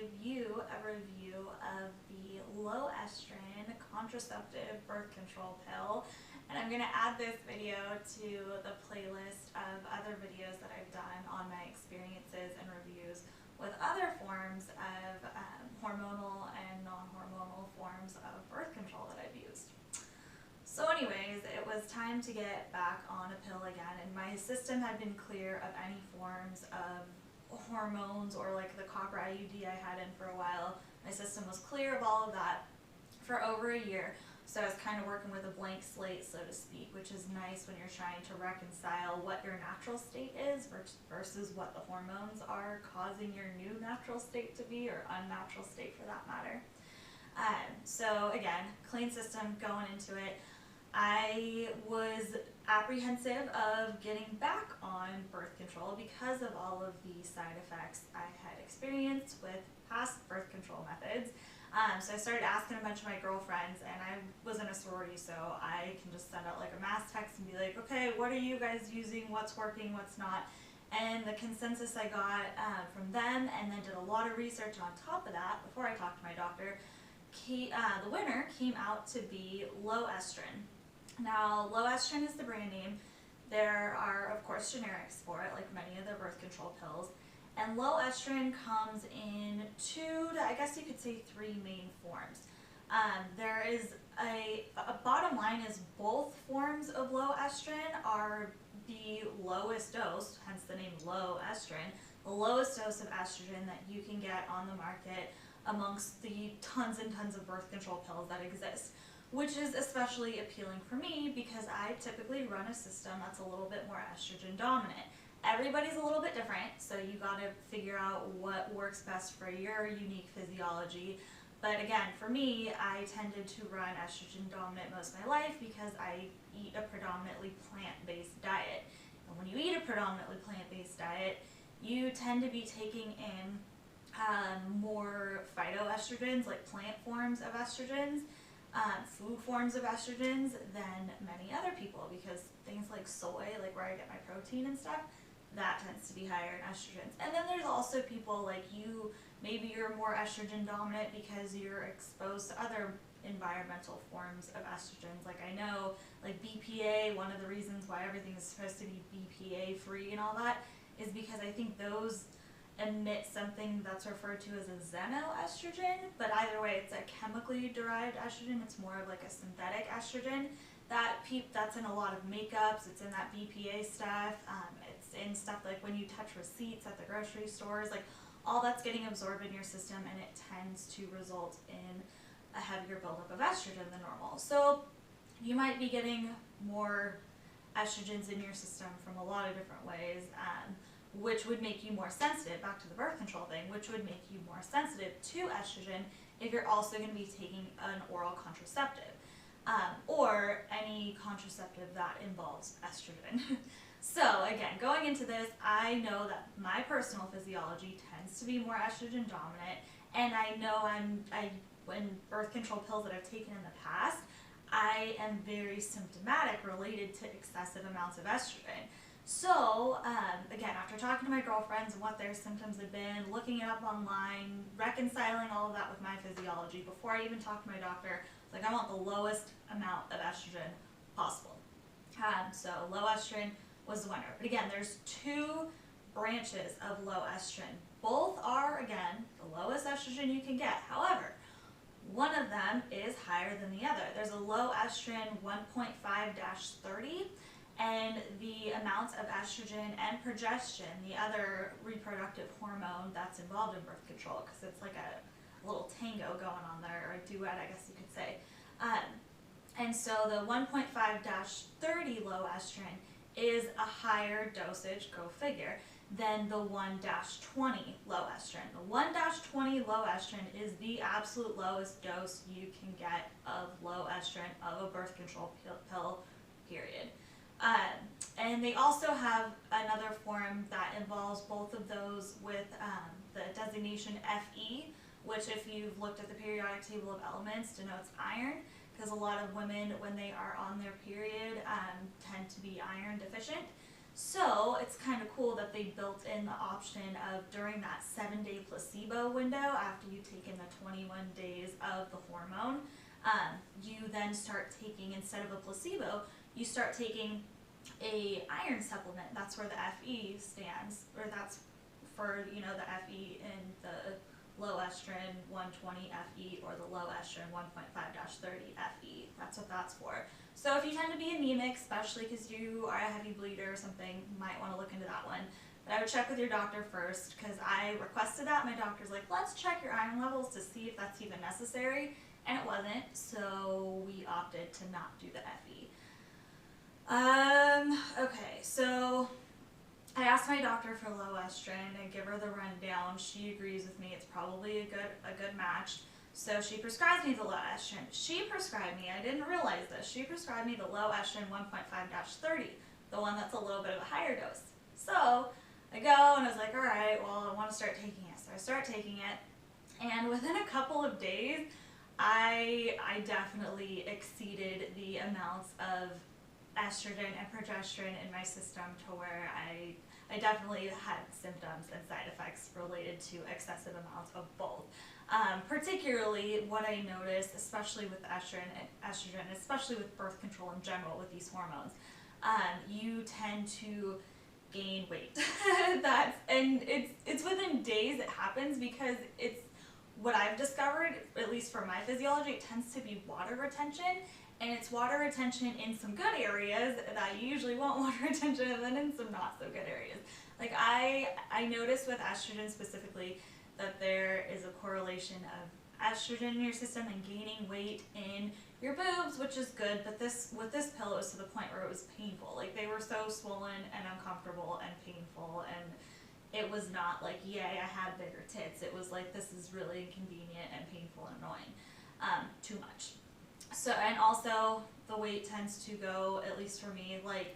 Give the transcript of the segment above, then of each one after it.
give you a review of the Loestrin contraceptive birth control pill, and I'm going to add this video to the playlist of other videos that I've done on my experiences and reviews with other forms of hormonal and non-hormonal forms of birth control that I've used. So anyways, it was time to get back on a pill again, and my system had been clear of any forms of hormones or like the copper IUD I had in for a while. My system was clear of all of that for over a year. So I was kind of working with a blank slate, so to speak, which is nice when you're trying to reconcile what your natural state is versus what the hormones are causing your new natural state to be, or unnatural state for that matter. So again, clean system going into it. I was apprehensive of getting back on birth control because of all of the side effects I had experienced with past birth control methods. So I started asking a bunch of my girlfriends, and I was in a sorority, so I can just send out like a mass text and be like, okay, what are you guys using? What's working? What's not? And the consensus I got from them, and then did a lot of research on top of that before I talked to my doctor, the winner came out to be Loestrin. Now, Loestrin is the brand name. There are, of course, generics for it, like many of the birth control pills. And Loestrin comes in I guess you could say three main forms. There is a bottom line is both forms of Loestrin are the lowest dose, hence the name Loestrin, the lowest dose of estrogen that you can get on the market amongst the tons and tons of birth control pills that exist, which is especially appealing for me because I typically run a system that's a little bit more estrogen dominant. Everybody's a little bit different, so you gotta figure out what works best for your unique physiology. But again, for me, I tended to run estrogen dominant most of my life because I eat a predominantly plant-based diet. And when you eat a predominantly plant-based diet, you tend to be taking in more phytoestrogens, like plant forms of estrogens, food forms of estrogens than many other people, because things like soy, like where I get my protein and stuff, that tends to be higher in estrogens. And then there's also people like you, maybe you're more estrogen dominant because you're exposed to other environmental forms of estrogens. Like I know, like BPA, one of the reasons why everything is supposed to be BPA free and all that is because I think those emit something that's referred to as a xenoestrogen, but either way, it's a chemically derived estrogen. It's more of like a synthetic estrogen. That's in a lot of makeups. It's in that BPA stuff. It's in stuff like when you touch receipts at the grocery stores. Like all that's getting absorbed in your system, and it tends to result in a heavier buildup of estrogen than normal. So you might be getting more estrogens in your system from a lot of different ways, which would make you more sensitive, back to the birth control thing, which would make you more sensitive to estrogen if you're also going to be taking an oral contraceptive. Or any contraceptive that involves estrogen. So again, going into this, I know that my personal physiology tends to be more estrogen dominant, and I know when birth control pills that I've taken in the past, I am very symptomatic related to excessive amounts of estrogen. So again, after talking to my girlfriends and what their symptoms had been, looking it up online, reconciling all of that with my physiology, before I even talked to my doctor, like I want the lowest amount of estrogen possible. So Loestrin was the winner. But again, there's two branches of Loestrin. Both are, again, the lowest estrogen you can get. However, one of them is higher than the other. There's a Loestrin 1.5-30, and the amounts of estrogen and progestin, the other reproductive hormone that's involved in birth control, because it's like a little tango going on there, or a duet, I guess you could say. And so the 1.5-30 Loestrin is a higher dosage, go figure, than the 1-20 Loestrin. The 1-20 Loestrin is the absolute lowest dose you can get of Loestrin, of a birth control pill, period. And they also have another form that involves both of those with the designation Fe, which if you've looked at the periodic table of elements denotes iron, because a lot of women, when they are on their period, tend to be iron deficient. So it's kind of cool that they built in the option of during that 7-day placebo window after you've taken the 21 days of the hormone, you then start taking, instead of a placebo, you start taking a iron supplement. That's where the FE stands, or that's for, you know, the FE in the Loestrin 120 FE or the Loestrin 1.5-30 FE. That's what that's for. So if you tend to be anemic, especially because you are a heavy bleeder or something, you might want to look into that one. But I would check with your doctor first, because I requested that. My doctor's like, let's check your iron levels to see if that's even necessary. And it wasn't, so we opted to not do the FE. Okay, so I asked my doctor for Loestrin and give her the rundown. She agrees with me. It's probably a good match. So she prescribed me the Loestrin. She prescribed me, I didn't realize this, she prescribed me the Loestrin 1.5-30, the one that's a little bit of a higher dose. So I go and I was like, all right, well, I want to start taking it. So I start taking it, and within a couple of days, I definitely exceeded the amounts of estrogen and progesterone in my system to where I definitely had symptoms and side effects related to excessive amounts of both. Particularly what I noticed, especially with estrogen, especially with birth control in general with these hormones, you tend to gain weight. And it's within days it happens, because it's what I've discovered, at least for my physiology, it tends to be water retention. And it's water retention in some good areas that you usually want water retention, and then in some not so good areas. Like I noticed with estrogen specifically that there is a correlation of estrogen in your system and gaining weight in your boobs, which is good, but with this pill it was to the point where it was painful. Like they were so swollen and uncomfortable and painful, and it was not like, yay, I had bigger tits. It was like, this is really inconvenient and painful and annoying. Too much. So, and also the weight tends to go, at least for me, like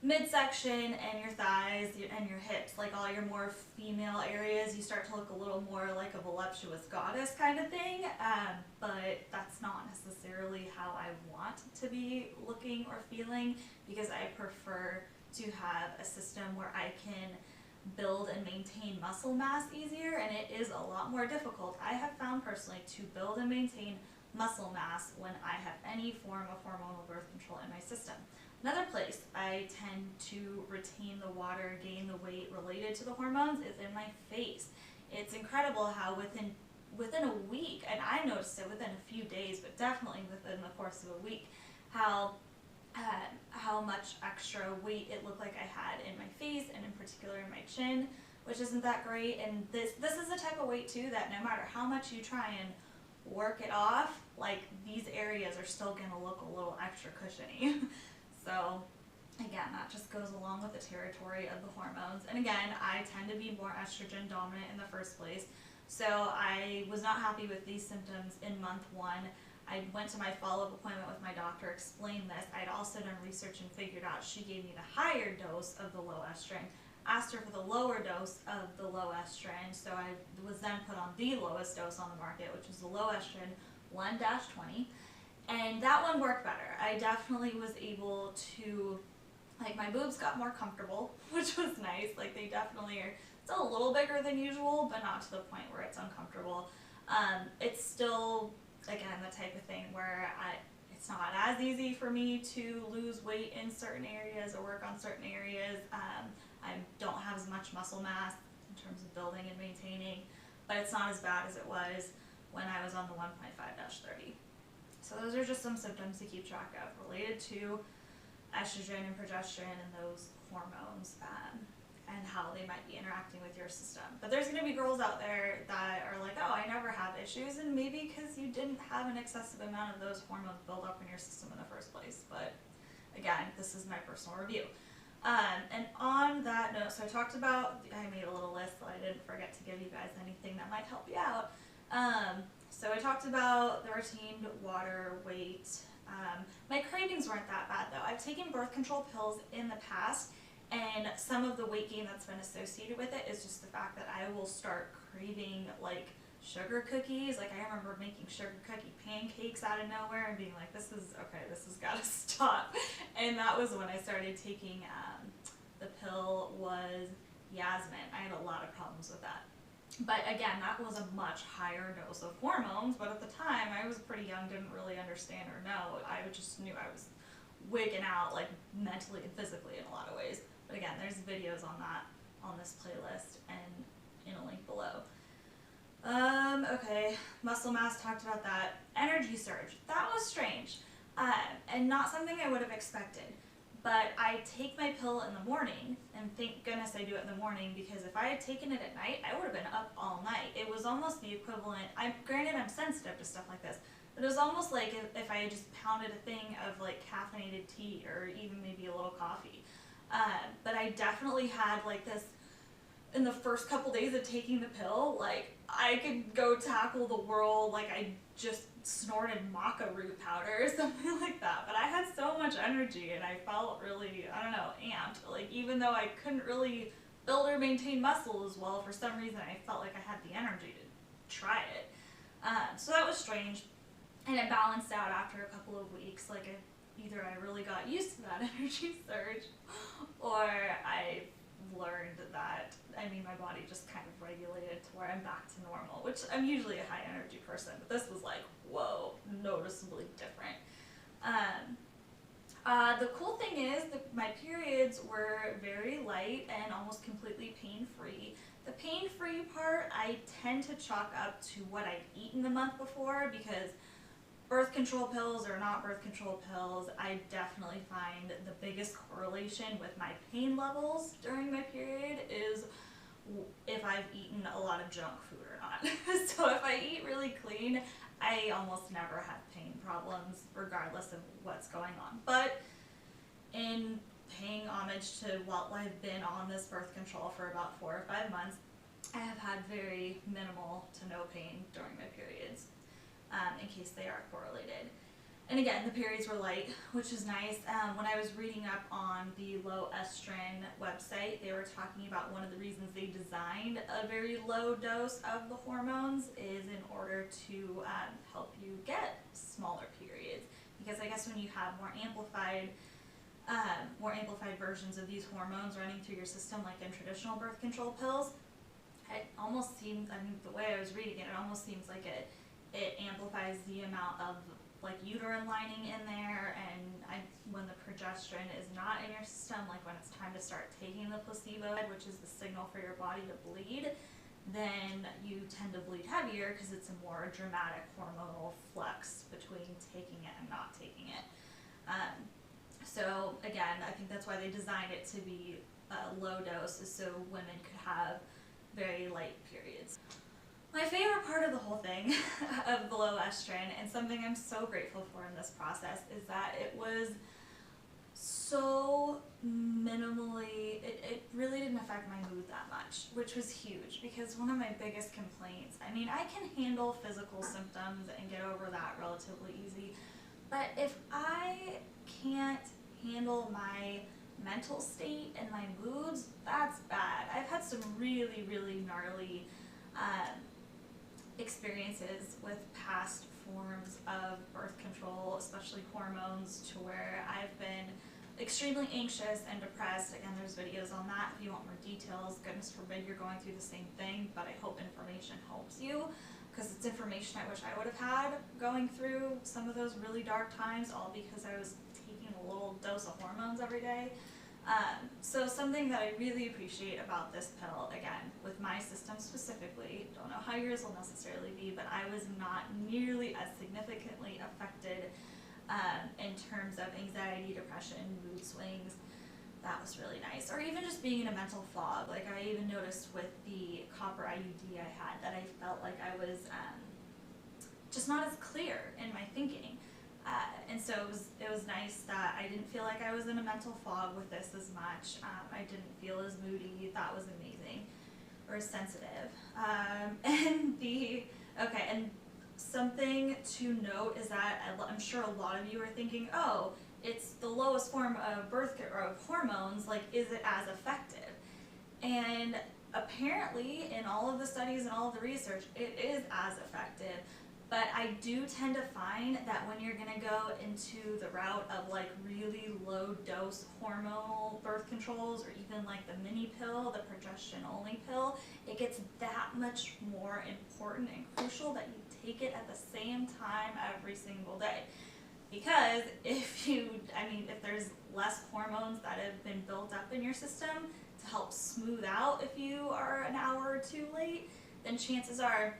midsection and your thighs and your hips, like all your more female areas, you start to look a little more like a voluptuous goddess kind of thing, but that's not necessarily how I want to be looking or feeling, because I prefer to have a system where I can build and maintain muscle mass easier, and it is a lot more difficult, I have found personally, to build and maintain muscle mass when I have any form of hormonal birth control in my system. Another place I tend to retain the water, gain the weight related to the hormones is in my face. It's incredible how within a week, and I noticed it within a few days, but definitely within the course of a week, how much extra weight it looked like I had in my face, and in particular in my chin, which isn't that great. And this is the type of weight too that no matter how much you try and work it off, like these areas are still going to look a little extra cushiony. So again, that just goes along with the territory of the hormones. And again, I tend to be more estrogen dominant in the first place. So I was not happy with these symptoms in month 1. I went to my follow-up appointment with my doctor, explained this. I'd also done research and figured out she gave me the higher dose of the Loestrin. Asked her for the lower dose of the Loestrin, so I was then put on the lowest dose on the market, which is the Loestrin 1-20, and that one worked better. I definitely was able to, like, my boobs got more comfortable, which was nice. Like, they definitely are still a little bigger than usual, but not to the point where it's uncomfortable. It's still, again, the type of thing where it's not as easy for me to lose weight in certain areas or work on certain areas. I don't have as much muscle mass in terms of building and maintaining, but it's not as bad as it was when I was on the 1.5-30. So those are just some symptoms to keep track of related to estrogen and progesterone and those hormones, and how they might be interacting with your system. But there's going to be girls out there that are like, oh, I never have issues, and maybe because you didn't have an excessive amount of those hormones build up in your system in the first place. But again, this is my personal review. And on that note, so I talked about, I made a little list so I didn't forget to give you guys anything that might help you out. So I talked about the retained water, weight. My cravings weren't that bad though. I've taken birth control pills in the past, and some of the weight gain that's been associated with it is just the fact that I will start craving like sugar cookies. Like I remember making sugar cookie pancakes out of nowhere and being like, this has gotta stop. And that was when I started taking the pill was Yasmin. I had a lot of problems with that. But again, that was a much higher dose of hormones, but at the time I was pretty young, didn't really understand or know. I just knew I was wigging out, like mentally and physically in a lot of ways. But again, there's videos on that on this playlist and in a link below. Okay, muscle mass, talked about that. Energy surge, that was strange, and not something I would have expected. But I take my pill in the morning, and thank goodness I do it in the morning, because if I had taken it at night, I would have been up all night. It was almost the equivalent, granted I'm sensitive to stuff like this, but it was almost like if I had just pounded a thing of like caffeinated tea or even maybe a little coffee. But I definitely had like this, in the first couple days of taking the pill, like I could go tackle the world, like I just snorted maca root powder or something like that. But I had so much energy and I felt really, I don't know, amped. Like even though I couldn't really build or maintain muscle as well, for some reason I felt like I had the energy to try it. So that was strange. And it balanced out after a couple of weeks. Like either I really got used to that energy surge, or I learned that, I mean, my body just kind of regulated to where I'm back to normal, which I'm usually a high energy person, but this was like, whoa, noticeably different. The cool thing is that my periods were very light and almost completely pain-free. The pain-free part I tend to chalk up to what I'd eaten the month before, because birth control pills or not birth control pills, I definitely find the biggest correlation with my pain levels during my period is if I've eaten a lot of junk food or not. So if I eat really clean, I almost never have pain problems regardless of what's going on. But in paying homage to while I've been on this birth control for about 4 or 5 months, I have had very minimal to no pain during my periods. In case they are correlated. And again, the periods were light, which is nice. When I was reading up on the Loestrin website, they were talking about one of the reasons they designed a very low dose of the hormones is in order to help you get smaller periods. Because I guess when you have more amplified versions of these hormones running through your system, like in traditional birth control pills, it almost seems, I mean, the way I was reading it, it almost seems like it amplifies the amount of like uterine lining in there, and when the progesterone is not in your system, like when it's time to start taking the placebo, which is the signal for your body to bleed, then you tend to bleed heavier because it's a more dramatic hormonal flux between taking it and not taking it. So again, I think that's why they designed it to be low doses, so women could have very light periods. My favorite part of the whole thing of the Loestrin, and something I'm so grateful for in this process, is that it was so minimally, it really didn't affect my mood that much, which was huge, because one of my biggest complaints, I mean, I can handle physical symptoms and get over that relatively easy, but if I can't handle my mental state and my moods, that's bad. I've had some really, really gnarly experiences with past forms of birth control, especially hormones, to where I've been extremely anxious and depressed. Again, there's videos on that if you want more details. Goodness forbid you're going through the same thing, but I hope information helps you, because it's information I wish I would have had going through some of those really dark times, all because I was taking a little dose of hormones every day. So something that I really appreciate about this pill, again, with my system specifically, don't know how yours will necessarily be, but I was not nearly as significantly affected in terms of anxiety, depression, mood swings. That was really nice. Or even just being in a mental fog. Like I even noticed with the copper IUD I had that I felt like I was just not as clear in my thinking. And so it was nice that I didn't feel like I was in a mental fog with this as much. I didn't feel as moody. That was amazing. Or sensitive. And something to note is that I'm sure a lot of you are thinking, oh, it's the lowest form of of hormones, like, is it as effective? And apparently, in all of the studies and all of the research, it is as effective. But I do tend to find that when you're gonna go into the route of like really low dose hormonal birth controls, or even like the mini pill, the progesterone only pill, it gets that much more important and crucial that you take it at the same time every single day. Because if there's less hormones that have been built up in your system to help smooth out if you are an hour or two late, then chances are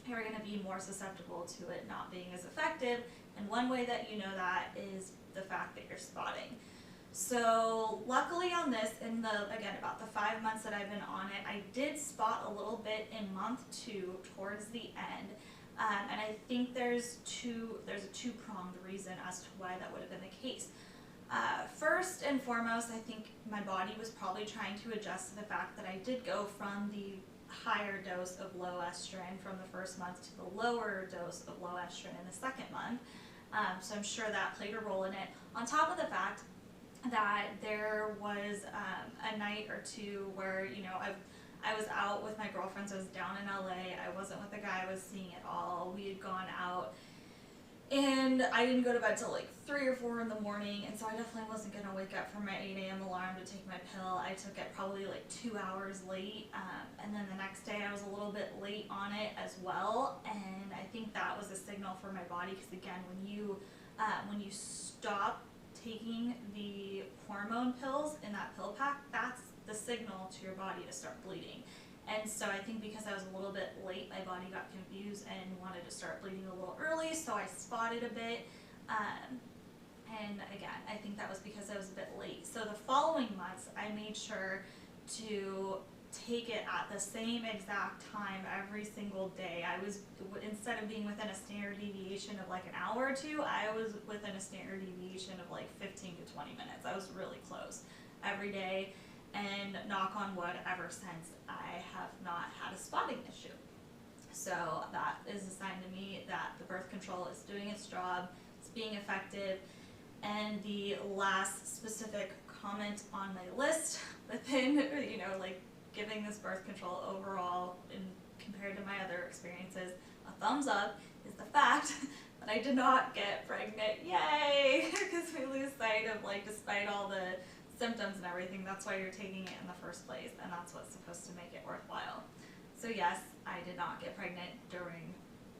you're going to be more susceptible to it not being as effective. And one way that you know that is the fact that you're spotting. So luckily on this, again, about the 5 months that I've been on it, I did spot a little bit in month 2 towards the end. And I think there's a two-pronged reason as to why that would have been the case. First and foremost, I think my body was probably trying to adjust to the fact that I did go from the higher dose of Loestrin from the first month to the lower dose of Loestrin in the second month. So I'm sure that played a role in it. On top of the fact that there was a night or two where, I was out with my girlfriends. I was down in LA. I wasn't with the guy I was seeing at all. We had gone out, and I didn't go to bed till like 3 or 4 in the morning, and so I definitely wasn't going to wake up from my 8 a.m. alarm to take my pill. I took it probably like 2 hours late, and then the next day I was a little bit late on it as well, and I think that was a signal for my body, because again, when you stop taking the hormone pills in that pill pack, that's the signal to your body to start bleeding. And so I think because I was a little bit late, my body got confused and wanted to start bleeding a little early, so I spotted a bit. And again, I think that was because I was a bit late. So the following months, I made sure to take it at the same exact time every single day. Instead of being within a standard deviation of like an hour or two, I was within a standard deviation of like 15 to 20 minutes. I was really close every day. And knock on wood, ever since, I have not had a spotting issue. So that is a sign to me that the birth control is doing its job, it's being effective. And the last specific comment on my list within, giving this birth control overall compared to my other experiences a thumbs up, is the fact that I did not get pregnant. Yay! Because we lose sight of, despite all the symptoms and everything, that's why you're taking it in the first place, and that's what's supposed to make it worthwhile. So yes, I did not get pregnant during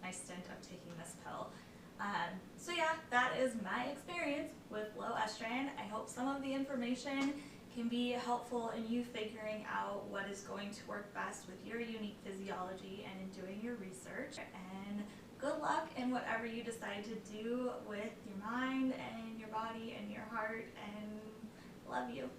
my stint of taking this pill. So yeah, that is my experience with Loestrin. I hope some of the information can be helpful in you figuring out what is going to work best with your unique physiology and in doing your research. And good luck in whatever you decide to do with your mind and your body and your heart, and love you.